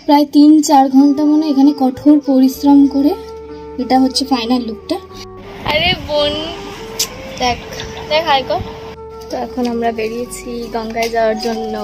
প্রায় 3-4 ঘন্টা মনে এখানে কঠোর পরিশ্রম করে এটা হচ্ছে ফাইনাল লুকটা। আরে বোন দেখ দেখ হাই কর। তো এখন আমরা বেরিয়েছি গঙ্গায় যাওয়ার জন্য।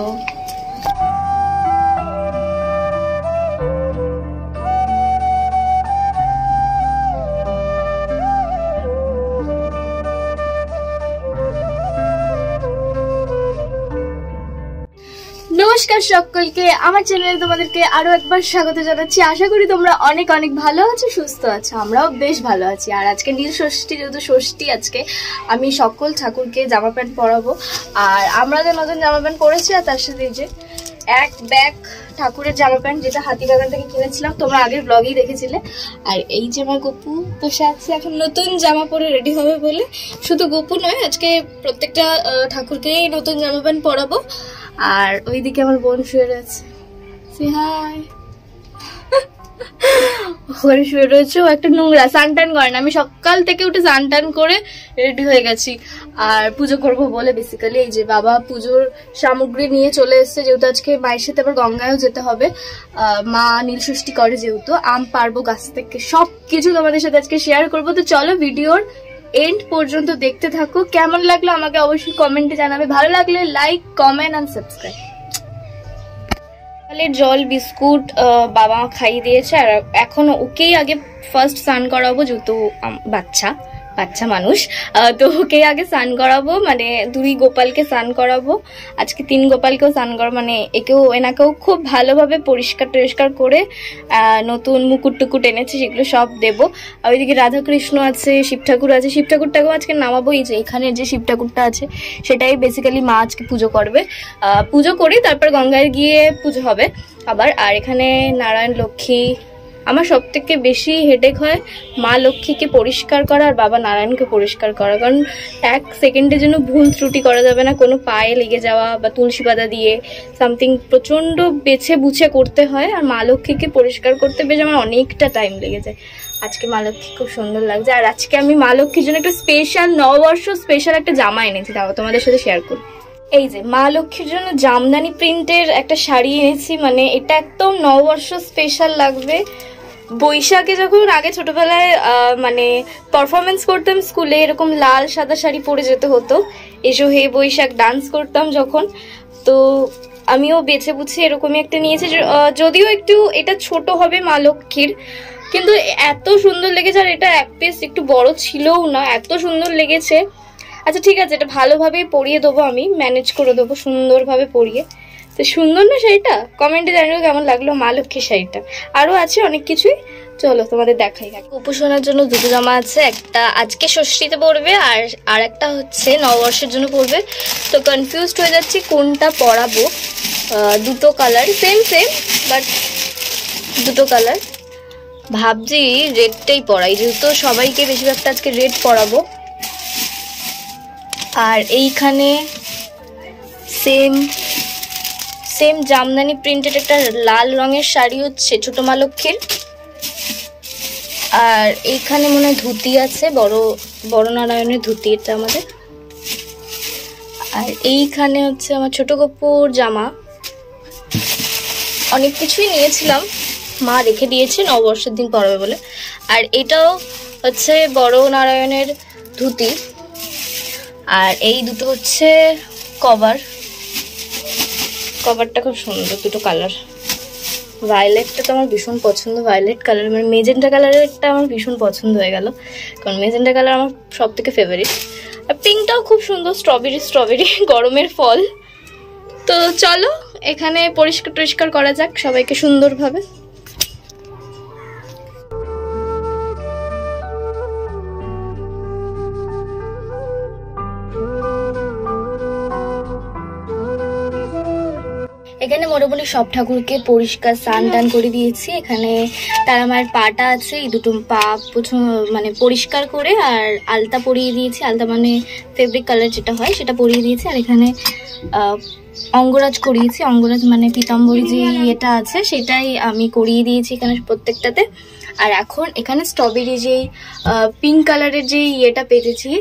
নমস্কার সকলকে, আমার চ্যানেলে তোমাদেরকে আরো একবার স্বাগত জানাচ্ছি। আশা করি তোমরা অনেক অনেক ভালো আছো, সুস্থ আছো। আমরাও বেশ ভালো আছি। আর আজকে নীল ষষ্ঠী, যেহেতু ষষ্ঠী আজকে আমি সকল ঠাকুরকে জামা প্যান্ট পরাবো। আর আমরা যে নতুন জামা প্যান্ট পরেছি আর তার সাথে যে এক ব্যাগ ঠাকুরের জামা প্যান্ট, যেটা হাতিবাগান থেকে কিনেছিলাম, তোমরা আগের ব্লগেই দেখেছিলে। আর এই যে আমার গপু বসে আছে এখন নতুন জামা পরে রেডি হবে বলে। শুধু গপু নয়, আজকে প্রত্যেকটা ঠাকুরকেই নতুন জামা প্যান্ট পরাবো। আর ওইদিকে আমার বোন শুয়ে রয়েছে, হাই ওখানে শুয়ে রয়েছে। ও একটা নোংরা, সানটান করে না। আমি সকাল থেকে উঠে সানটান করে রেডি হয়ে গেছি আর পুজো করবো বলে। বেসিক্যালি এই যে বাবা পুজোর সামগ্রী নিয়ে চলে এসছে, যেহেতু আজকে মায়ের সাথে আবার গঙ্গায়ও যেতে হবে। মা নীলষষ্ঠী করে যেহেতু, আম পারবো গাছ থেকে, সবকিছু তোমাদের সাথে আজকে শেয়ার করবো। তো চলো ভিডিওর এন্ড পর্যন্ত দেখতে থাকো। কেমন লাগলো আমাকে অবশ্যই কমেন্টে জানাবে। ভালো লাগলে লাইক, কমেন্ট অ্যান্ড সাবস্ক্রাইব। জল বিস্কুট বাবা খাইয়ে দিয়েছে। আর এখন ওকেই আগে ফার্স্ট স্নান করাবো, যেহেতু বাচ্চা মানুষ, তো ওকে আগে স্নান করাবো। মানে 2 গোপালকে স্নান করাবো, আজকে 3 গোপালকেও স্নান করাবো। মানে এনাকেও খুব ভালোভাবে পরিষ্কার করে নতুন মুকুট টুকুট এনেছে, সেগুলো সব দেবো। আর ওইদিকে রাধাকৃষ্ণ আছে, শিব ঠাকুর আছে। শিব ঠাকুরটাকেও আজকে নামাবো। এই যে এখানে যে শিব ঠাকুরটা আছে সেটাই বেসিক্যালি মা আজকে পুজো করবে। পুজো করি, তারপর গঙ্গায় গিয়ে পুজো হবে আবার। আর এখানে নারায়ণ, লক্ষ্মী। আমার সব থেকে বেশি হেডেক হয় মা লক্ষ্মীকে পরিষ্কার করা আর বাবা নারায়ণকে পরিষ্কার করা। কারণ 1 সেকেন্ডের জন্য ভুল ত্রুটি করা যাবে না, কোনো পায়ে লেগে যাওয়া বা তুলসী পাতা দিয়ে সামথিং প্রচন্ড বেছে বুছে করতে হয়। আর মা লক্ষ্মীকে পরিষ্কার করতে বেশ আমার অনেকটা টাইম লেগে যায়। আজকে মা লক্ষ্মী খুব সুন্দর লাগছে। আর আজকে আমি মা লক্ষ্মীর জন্য একটা স্পেশাল নববর্ষ স্পেশাল একটা জামা এনেছি, তাও তোমাদের সাথে শেয়ার করি। এই যে মা লক্ষ্মীর জন্য জামদানি প্রিন্টের একটা শাড়ি এনেছি। মানে এটা একদম নববর্ষ স্পেশাল লাগবে। বৈশাখে যখন আগে ছোটবেলায় মানে পারফরমেন্স করতাম স্কুলে, এরকম লাল সাদা শাড়ি পরে যেতে হতো, এসো হে বৈশাখ ডান্স করতাম যখন। তো আমিও বেছে বুঝে এরকমই একটা নিয়েছি। যদিও একটু এটা ছোট হবে মা লক্ষ্মীর, কিন্তু এত সুন্দর লেগেছে। আর এটা এক পিস একটু বড় ছিলও না, এত সুন্দর লেগেছে। আচ্ছা ঠিক আছে, এটা ভালোভাবেই পরিয়ে দেবো, আমি ম্যানেজ করে দেবো সুন্দরভাবে পরিয়ে। তো সুন্দর না শাড়িটা? কমেন্টে জানিও কেমন লাগলো মা লক্ষ্মীর শাড়িটা। আরও আছে অনেক কিছুই, চলো তোমাদের দেখাই। উপাসনার জন্য 2টো জামা আছে, একটা আজকে ষষ্ঠীতে পরবে আর একটা হচ্ছে নববর্ষের জন্য পরবে। তো কনফিউজড হয়ে যাচ্ছি কোনটা পরাবো। 2টো কালার সেম বাট 2টো কালার। ভাবছি রেডটাই পরাই, যেহেতু সবাইকে বেশিরভাগটা আজকে রেড পরাবো। আর এইখানে সেম জামদানি প্রিন্টেড একটা লাল রঙের শাড়ি হচ্ছে ছোট মা লক্ষ্মীর। আর এইখানে মনে হয় ধুতি আছে, বড় নারায়ণের ধুতি এটা আমাদের। আর এইখানে হচ্ছে আমার ছোট গপুর জামা। অনেক কিছুই নিয়েছিলাম, মা রেখে দিয়েছে নববর্ষের দিন পরাবে বলে। আর এটাও হচ্ছে বড় নারায়ণের ধুতি। আর এই দুটো হচ্ছে কভারটা খুব সুন্দর, 2টো কালার। ভায়োলেটটা তো আমার ভীষণ পছন্দ, ভায়োলেট কালার মানে মেজেন্টা কালারের একটা আমার ভীষণ পছন্দ হয়ে গেল, কারণ মেজেন্টা কালার আমার সব থেকে ফেভারিট। আর পিঙ্কটাও খুব সুন্দর, স্ট্রবেরি গরমের ফল। তো চলো এখানে পরিষ্কার করা যাক সবাইকে সুন্দরভাবে। এখানে মোটামুটি সব ঠাকুরকে পরিষ্কার স্নান টান করে দিয়েছি। এখানে তারা মায়ের পাটা আছে, এই 2টো পা মানে পরিষ্কার করে আর আলতা পরিয়ে দিয়েছি। আলতা মানে ফেব্রিক কালার যেটা হয় সেটা পরিয়ে দিয়েছি। আর এখানে অঙ্গরাজ করিয়েছি। অঙ্গরাজ মানে পীতাম্বরী যে এটা আছে সেটাই আমি করিয়ে দিয়েছি এখানে প্রত্যেকটাতে। আর এখন এখানে স্ট্রবেরি যেই পিঙ্ক কালারের যে ইয়েটা পেতেছি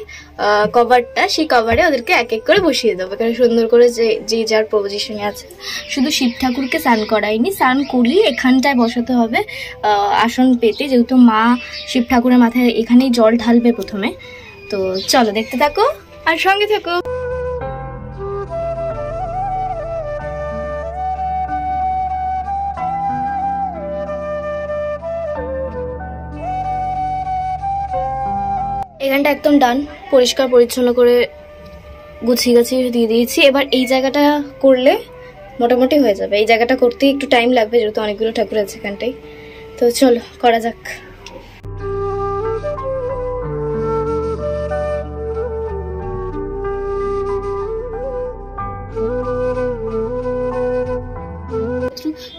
কভারটা, সেই কভারে ওদেরকে এক এক করে বসিয়ে দেবো এখানে সুন্দর করে, যে যার পজিশনে আছে। শুধু শিব ঠাকুরকে স্নান করাইনি, স্নান করিয়ে এখানটায় বসাতে হবে আসন পেতে, যেহেতু মা শিব ঠাকুরের মাথায় এখানেই জল ঢালবে প্রথমে। তো চলো দেখতে থাকো আর সঙ্গে থাকো। এখানটা একদম ডান, পরিষ্কার পরিচ্ছন্ন করে গুছিয়ে গাছিয়ে দিয়ে দিয়েছি। এবার এই জায়গাটা করলে মোটামুটি হয়ে যাবে। এই জায়গাটা করতে একটু টাইম লাগবে যেহেতু অনেকগুলো ঠাকুর আছে এখানটাই। তো চলো করা যাক।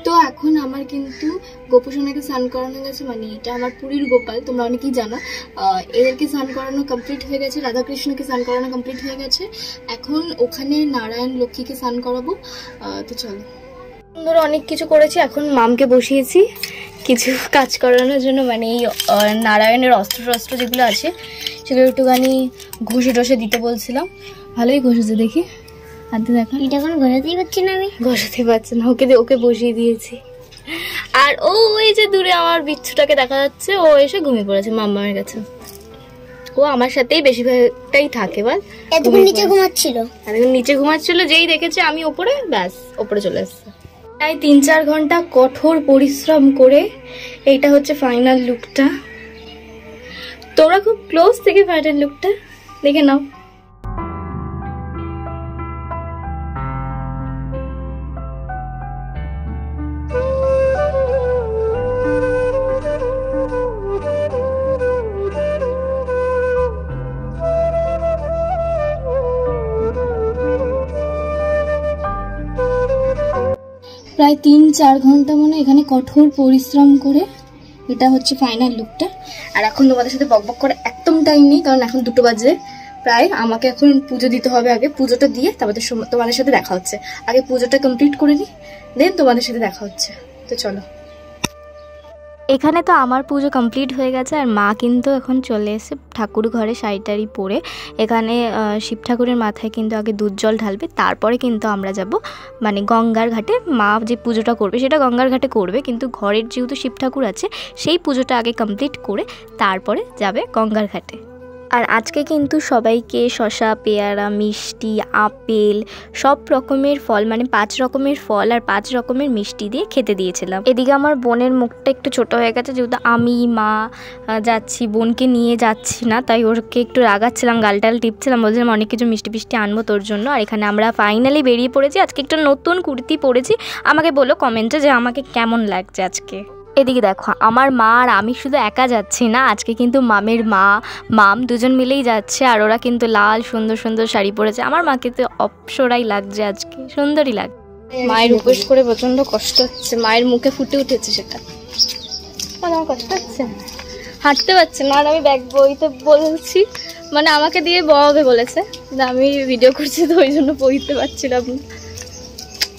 তো এখন আমার কিন্তু গোপুসোনাকে স্নান করানো গেছে, মানে এটা আমার পুরীর গোপাল, তোমরা অনেকেই জানো। এদেরকে স্নান করানো কমপ্লিট হয়ে গেছে, রাধাকৃষ্ণকে স্নান করানো কমপ্লিট হয়ে গেছে। এখন ওখানে নারায়ণ লক্ষ্মীকে স্নান করাবো। তো চলো, সুন্দর অনেক কিছু করেছি। এখন মামকে বসিয়েছি কিছু কাজ করানোর জন্য, মানে এই নারায়ণের অস্ত্র যেগুলো আছে সেগুলো একটুখানি ঘষে টসে দিতে বলছিলাম। ভালোই ঘষেছে দেখি, হাতে দেখা। এটা এখন ঘষাতেই পারছি না, আমি ঘষাতে পারছি না, ওকে বসিয়ে দিয়েছি। আর ওই যে দূরে আমার বিচ্ছুটাকে দেখা যাচ্ছে, ও এসে ঘুমিয়ে পড়েছে মাম্মামের কাছে। ও আমার সাথেই বেশিরভাগটাই থাকে। বল, এতক্ষণ নিচে ঘুমাচ্ছিল, যেই দেখেছে আমি ওপরে, ব্যাস ওপরে চলে এসছে। তাই 3-4 ঘন্টা কঠোর পরিশ্রম করে এইটা হচ্ছে ফাইনাল লুকটা। তোমরা খুব ক্লোজ থেকে ফাইনাল লুকটা দেখে নাও। প্রায় 3-4 ঘন্টা মনে এখানে কঠোর পরিশ্রম করে এটা হচ্ছে ফাইনাল লুকটা। আর এখন তোমাদের সাথে বকবক করে একদম টাইম নেই, কারণ এখন 2টো বাজে প্রায়। আমাকে এখন পুজো দিতে হবে, আগে পুজোটা দিয়ে তারপরে তোমাদের সাথে দেখা হচ্ছে। আগে পুজোটা কমপ্লিট করে নিই, দেন তোমাদের সাথে দেখা হচ্ছে। তো চলো। এখানে তো আমার পুজো কমপ্লিট হয়ে গেছে, আর মা কিন্তু এখন চলে এসে ঠাকুর ঘরে শাড়ি টাড়ি পরে। এখানে শিব ঠাকুরের মাথায় কিন্তু আগে দুধ জল ঢালবে, তারপরে কিন্তু আমরা যাব মানে গঙ্গার ঘাটে। মা যে পুজোটা করবে সেটা গঙ্গার ঘাটে করবে, কিন্তু ঘরের যেহেতু শিব ঠাকুর আছে সেই পুজোটা আগে কমপ্লিট করে তারপরে যাবে গঙ্গার ঘাটে। আর আজকে কিন্তু সবাইকে শসা, পেয়ারা, মিষ্টি, আপেল, সব রকমের ফল, মানে 5 রকমের ফল আর 5 রকমের মিষ্টি দিয়ে খেতে দিয়েছিলাম। এদিকে আমার বোনের মুখটা একটু ছোট হয়ে গেছে, যেহেতু আমি মা যাচ্ছি, বোনকে নিয়ে যাচ্ছি না, তাই ওরকে একটু রাগাচ্ছিলাম, গালটাল টিপছিলাম, বলছিলাম অনেক কিছু মিষ্টি পিষ্টি আনবো তোর জন্য। আর এখানে আমরা ফাইনালি বেরিয়ে পড়েছি। আজকে একটা নতুন কুর্তি পরেছি, আমাকে বলো কমেন্টে যে আমাকে কেমন লাগছে আজকে। এদিকে দেখো, আমার মা আর আমি শুধু একা যাচ্ছি না, আজকে কিন্তু মামের মাম দুজন মিলেই যাচ্ছে। আর ওরা কিন্তু লাল সুন্দর সুন্দর শাড়ি পরেছে। আমার মাকে তো অপসরাই লাগছে আজকে, সুন্দরই লাগছে। মায়ের উপোস করে প্রচন্ড কষ্ট হচ্ছে, মায়ের মুখে ফুটে উঠেছে সেটা। আমার কষ্ট হচ্ছে, হাঁটতে পারছে না। আর আমি ব্যাগ বইতে বলছি, মানে আমাকে দিয়ে বয়াবে বলেছে, কিন্তু আমি ভিডিও করছি তো ওই জন্য বইতে পারছিলাম না।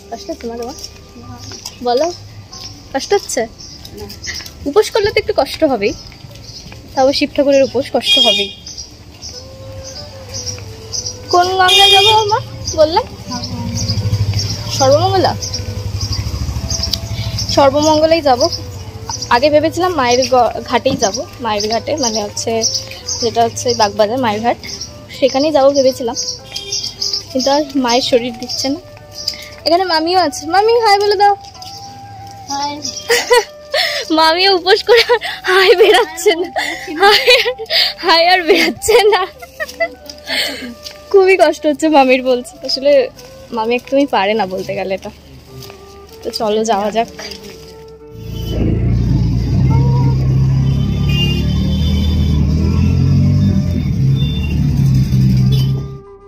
কষ্ট হচ্ছে মা তোমার? বলো, কষ্ট হচ্ছে? উপোস করলে তো একটু কষ্ট হবেই, তাও শিব ঠাকুরের উপোস কষ্ট হবেই। কোন গঙ্গায় যাবো মা বললে? সর্বমঙ্গলেই যাব। আগে ভেবেছিলাম মায়ের ঘাটেই যাব, মায়ের ঘাটে মানে হচ্ছে যেটা হচ্ছে বাগবাজার মায়ের ঘাট, সেখানেই যাবো ভেবেছিলাম, কিন্তু আর মায়ের শরীর দিচ্ছে না। এখানে মামিও আছে, মামি হাই বলে দাও। হাই। মামিও উপোস করে হাই বেরাচ্ছে না, হাই আর বেরাচ্ছে না, খুবই কষ্ট হচ্ছে মামির। বলছে আসলে মামি একদমই পারে না বলতে গেলে এটা। তো চলো যাওয়া যাক।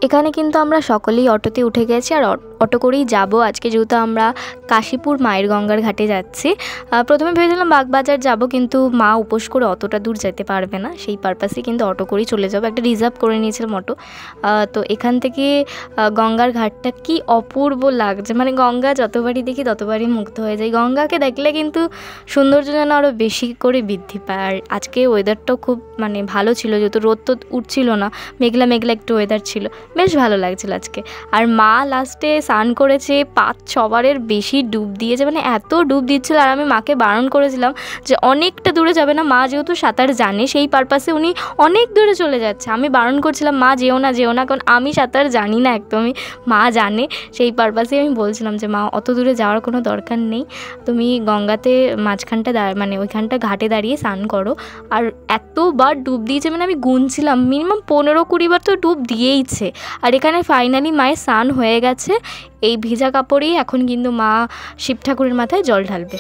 এখানে কিন্তু আমরা সকলেই অটোতে উঠে গেছি আর অটো করেই যাব আজকে, যেহেতু আমরা কাশীপুর মায়ের গঙ্গার ঘাটে যাচ্ছি। প্রথমে ভেবেছিলাম বাগবাজার যাব, কিন্তু মা উপোস করে অতটা দূর যেতে পারবে না, সেই পারপাসে কিন্তু অটো করেই চলে যাবো। একটা রিজার্ভ করে নিয়েছিলাম অটো। তো এখান থেকে গঙ্গার ঘাটটা কি অপূর্ব লাগছে, মানে গঙ্গা যতবারই দেখি ততবারই মুগ্ধ হয়ে যায়। গঙ্গাকে দেখলে কিন্তু সৌন্দর্য যেন আরও বেশি করে বৃদ্ধি পায়। আর আজকে ওয়েদারটাও খুব মানে ভালো ছিল, যেহেতু রোদ তো উঠছিল না, মেঘলা মেঘলা একটু ওয়েদার ছিল, বেশ ভালো লাগছিল আজকে। আর মা লাস্টে স্নান করেছে 5-6 বারের বেশি ডুব দিয়েছে, মানে এত ডুব দিচ্ছিল। আর আমি মাকে বারণ করেছিলাম যে অনেকটা দূরে যাবে না, মা যেহেতু সাঁতার জানে সেই পারপাসে উনি অনেক দূরে চলে যাচ্ছে। আমি বারণ করছিলাম মা যেও না, কারণ আমি সাঁতার জানি না একদমই, মা জানে, সেই পারপাসে আমি বলছিলাম যে মা অত দূরে যাওয়ার কোনো দরকার নেই, তুমি গঙ্গাতে মাঝখানটা মানে ওইখানটা ঘাটে দাঁড়িয়ে স্নান করো। আর এতবার ডুব দিয়েছে, মানে আমি গুনছিলাম মিনিমাম 15-20 বার তো ডুব দিয়েইছে। আর এখানে ফাইনালি মায়ের স্নান হয়ে গেছে, এই ভিজা কাপড়েই এখন কিন্তু মা শিব ঠাকুরের মাথায় জল ঢালবে।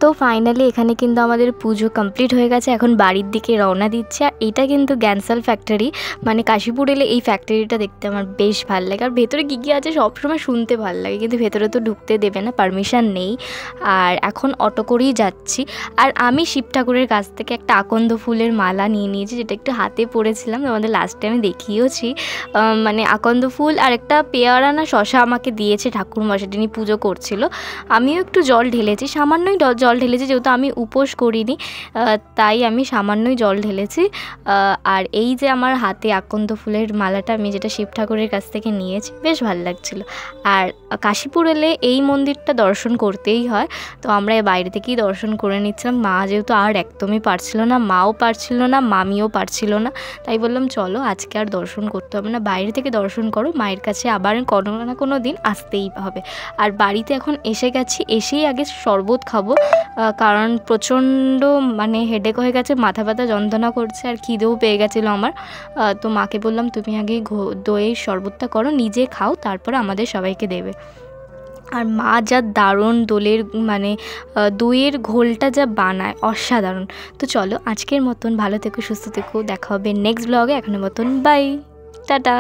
তো ফাইনালি এখানে কিন্তু আমাদের পুজো কমপ্লিট হয়ে গেছে, এখন বাড়ির দিকে রওনা দিচ্ছে। আর এটা কিন্তু গ্যানসাল ফ্যাক্টরি, মানে কাশীপুর এলে এই ফ্যাক্টরিটা দেখতে আমার বেশ ভালো লাগে। আর ভেতরে কী কী আছে সবসময় শুনতে ভালো লাগে, কিন্তু ভেতরে তো ঢুকতে দেবে না, পারমিশন নেই। আর এখন অটো করেই যাচ্ছি। আর আমি শিব ঠাকুরের কাছ থেকে একটা আকন্দ ফুলের মালা নিয়ে নিয়েছি, যেটা একটু হাতে পড়েছিলাম, আমাদের লাস্টে আমি দেখিয়েওছি। মানে আকন্দ ফুল আর একটা পেয়ারা না শশা আমাকে দিয়েছে ঠাকুরমশাই, যিনি পুজো করছিল। আমিও একটু জল ঢেলেছি, সামান্যই জল ঢেলেছি, যেহেতু আমি উপোস করিনি তাই আমি সামান্যই জল ঢেলেছি। আর এই যে আমার হাতে আকন্দ ফুলের মালাটা আমি যেটা শিব ঠাকুরের কাছ থেকে নিয়েছি, বেশ ভালো লাগছিল। আর কাশীপুর এলে এই মন্দিরটা দর্শন করতেই হয়, তো আমরা বাইরে থেকেই দর্শন করে নিচ্ছিলাম। মা যেহেতু আর একদমই পারছিল না, মাও পারছিল না, মামিও পারছিল না, তাই বললাম চলো আজকে আর দর্শন করতে হবে না, বাইরে থেকে দর্শন করো, মায়ের কাছে আবার কোনো না কোনো দিন আসতেই হবে। আর বাড়িতে এখন এসে গেছি, এসেই আগে শরবত খাবো, কারণ প্রচণ্ড মানে হেডেক হয়ে গেছে, মাথা ব্যথা যন্ত্রণা করছে আর খিদেও পেয়ে গেছিলো আমার। তো মাকে বললাম তুমি আগে দইয়ের শরবতটা করো, নিজে খাও, তারপর আমাদের সবাইকে দেবে। আর মা যা দারুণ মানে দইয়ের ঘোলটা যা বানায় অসাধারণ। তো চলো আজকের মতন ভালো থেকো, সুস্থ থেকো, দেখা হবে নেক্সট ব্লগে। এখনের মতন বাই, টাটা।